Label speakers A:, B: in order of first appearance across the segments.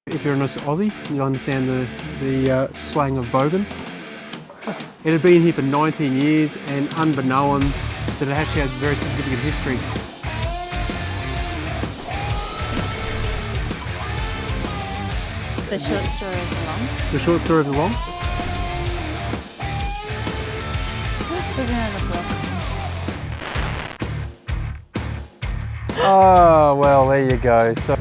A: If you're an Aussie, you'll understand the slang of bogan. It had been here for 19 years, and unbeknown that it actually had very significant history.
B: The short story of the long.
A: The short story of the long?
B: There's another block.
A: Oh, well, there you go. So,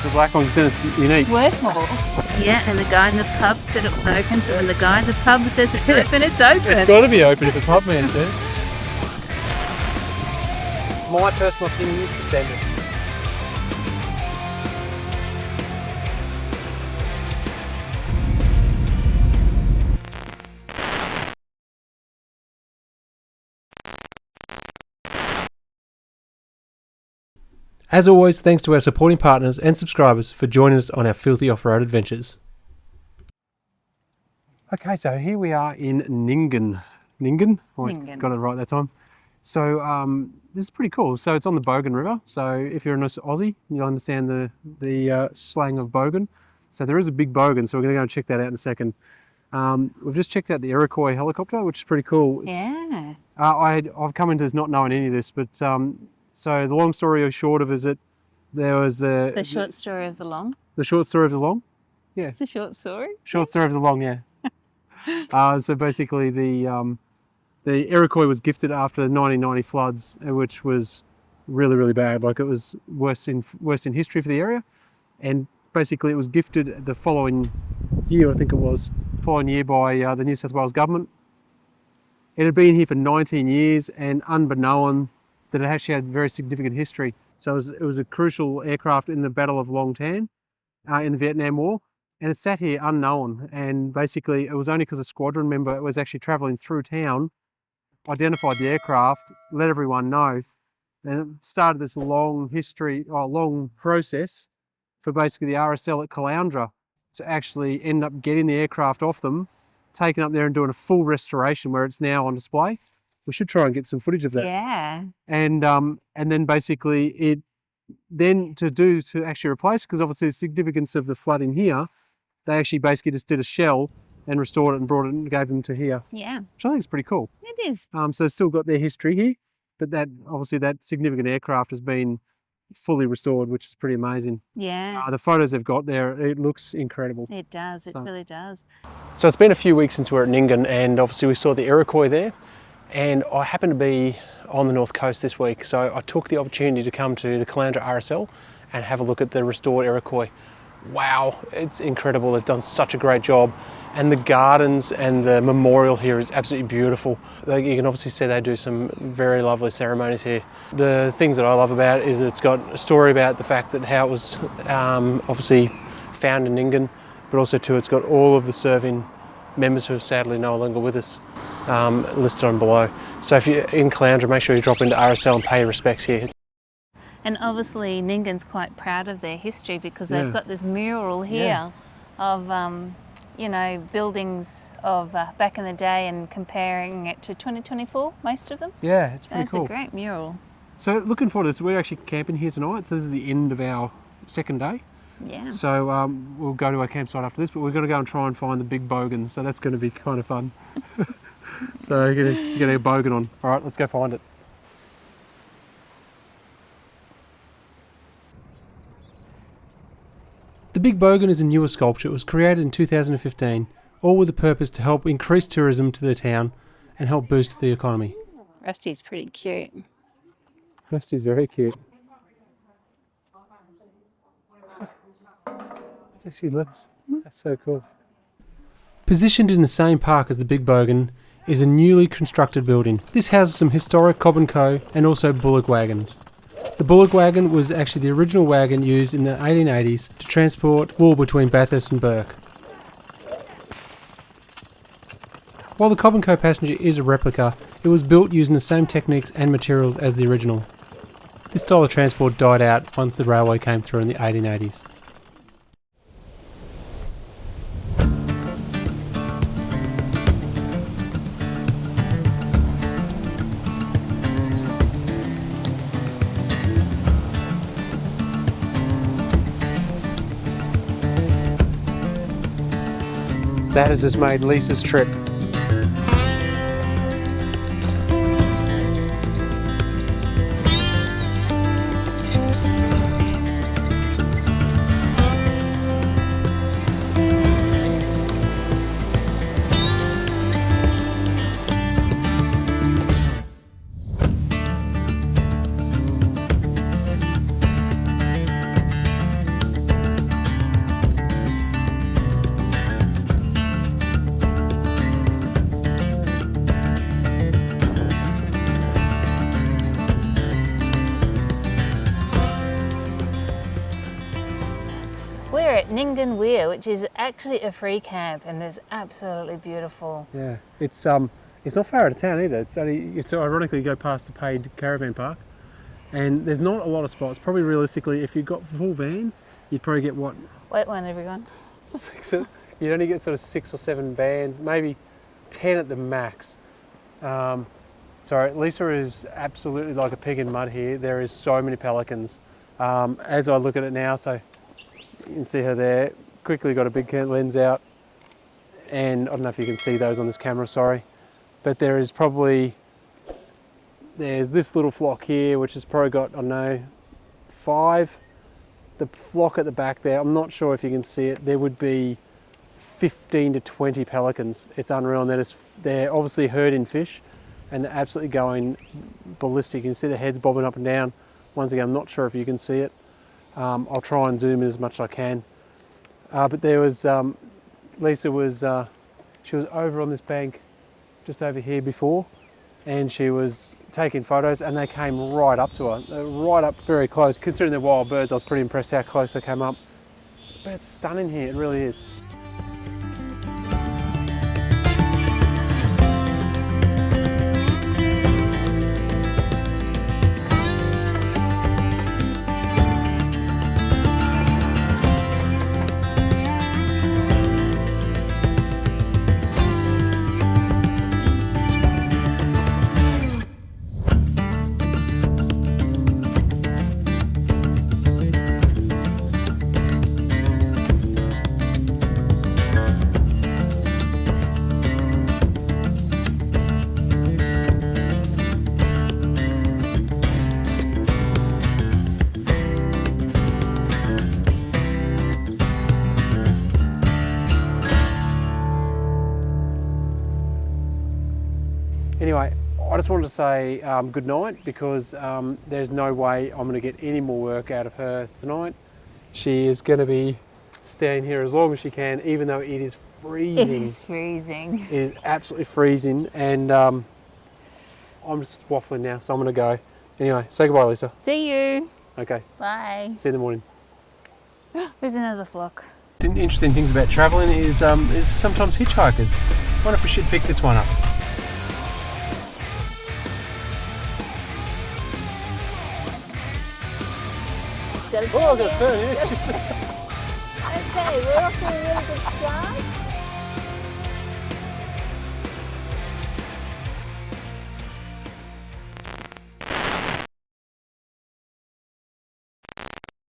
A: the black one said it's unique.
B: It's worth more.
C: Yeah, and the guy in the pub said it was open, so when the guy in the pub says it's open, it's open.
A: It's got to be open if the pub man says. My personal opinion is the salmon. As always, thanks to our supporting partners and subscribers for joining us on our filthy off-road adventures. Okay, so here we are in Nyngan. Nyngan? Always got it right that time. So this is pretty cool. So it's on the Bogan River. So if you're an Aussie, you'll understand the slang of bogan. So there is a big bogan, so we're going to go and check that out in a second. We've just checked out the Iroquois helicopter, which is pretty cool.
B: Yeah.
A: I've come into this not knowing any of this, but so the long story short of is that there was
B: The short story of the long.
A: the short story of the long. Yeah.
B: The short story.
A: Short story of the long, yeah. So basically the Iroquois was gifted after the 1990 floods, which was really, really bad. Like it was worst in history for the area. And basically it was gifted the following year, I think it was, by the New South Wales government. It had been here for 19 years, and unbeknown that it actually had very significant history. So it was a crucial aircraft in the Battle of Long Tan in the Vietnam War. And it sat here unknown, and basically it was only because a squadron member was actually travelling through town, identified the aircraft, let everyone know, and it started this long process for basically the RSL at Caloundra to actually end up getting the aircraft off them, taking up there and doing a full restoration where it's now on display. We should try and get some footage of that.
B: Yeah.
A: And then basically to actually replace, because obviously the significance of the flooding here, they actually basically just did a shell and restored it and brought it and gave them to here.
B: Yeah.
A: Which I think is pretty cool.
B: It is.
A: So they've still got their history here, but that significant aircraft has been fully restored, which is pretty amazing.
B: Yeah.
A: The photos they've got there, it looks incredible.
B: It does. It really does.
A: So it's been a few weeks since we were at Nyngan, and obviously we saw the Iroquois there, and I happened to be on the north coast this week, so I took the opportunity to come to the Caloundra RSL and have a look at the restored Iroquois. Wow, it's incredible. They've done such a great job, and the gardens and the memorial here is absolutely beautiful. You can obviously see they do some very lovely ceremonies here. The things that I love about it is that it's got a story about the fact that how it was obviously found in Nyngan, but also too it's got all of the serving members who are sadly no longer with us listed on below. So if you're in Caloundra, make sure you drop into RSL and pay your respects here.
B: And obviously Nyngan's quite proud of their history because they've got this mural here of, buildings of back in the day and comparing it to 2024, most of them.
A: Yeah, it's pretty cool.
B: It's a great mural.
A: So looking forward to this, we're actually camping here tonight, so this is the end of our second day.
B: Yeah.
A: So we'll go to our campsite after this, but we're going to go and try and find the big bogan, so that's going to be kind of fun. So we're going to get a bogan on. All right, let's go find it. The Big Bogan is a newer sculpture. It was created in 2015, all with the purpose to help increase tourism to the town and help boost the economy.
B: Rusty's pretty cute.
A: Rusty's very cute. It actually looks, that's so cool. Positioned in the same park as the Big Bogan is a newly constructed building. This houses some historic Cobb & Co. and also bullock wagons. The bullock wagon was actually the original wagon used in the 1880s to transport wool between Bathurst and Bourke. While the Cobb & Co. passenger is a replica, it was built using the same techniques and materials as the original. This style of transport died out once the railway came through in the 1880s. that has just made Lisa's trip.
B: We're at Nyngan Weir, which is actually a free camp, and it's absolutely beautiful.
A: Yeah, it's not far out of town either. It's ironically you go past the paid caravan park, and there's not a lot of spots. Probably realistically, if you've got full vans, you'd probably get what?
B: Wait one, everyone.
A: You'd only get sort of 6 or 7 vans, maybe 10 at the max. Sorry, Lisa is absolutely like a pig in mud here. There is so many pelicans. As I look at it now, so you can see her there. Quickly got a big lens out, and I don't know if you can see those on this camera, sorry. But there's this little flock here, which has probably got, I don't know, 5. The flock at the back there, I'm not sure if you can see it, there would be 15 to 20 pelicans. It's unreal, and they're obviously herding fish, and they're absolutely going ballistic. You can see the heads bobbing up and down. Once again, I'm not sure if you can see it. I'll try and zoom in as much as I can. But there was, Lisa was, she was over on this bank just over here before, and she was taking photos, and they came right up to her. They were right up very close. Considering they're wild birds, I was pretty impressed how close they came up. But it's stunning here, it really is. Anyway, I just wanted to say good night, because there's no way I'm going to get any more work out of her tonight. She is going to be staying here as long as she can, even though it is freezing.
B: It is freezing.
A: It is absolutely freezing, and I'm just waffling now, so I'm going to go. Anyway, say goodbye, Lisa.
B: See you.
A: Okay.
B: Bye.
A: See you in the morning.
B: There's another flock.
A: The interesting things about travelling is sometimes hitchhikers. I wonder if we should pick this one up.
B: Got to
A: Oh, I've got to turn, yeah.
B: Okay, we're off to a really good start.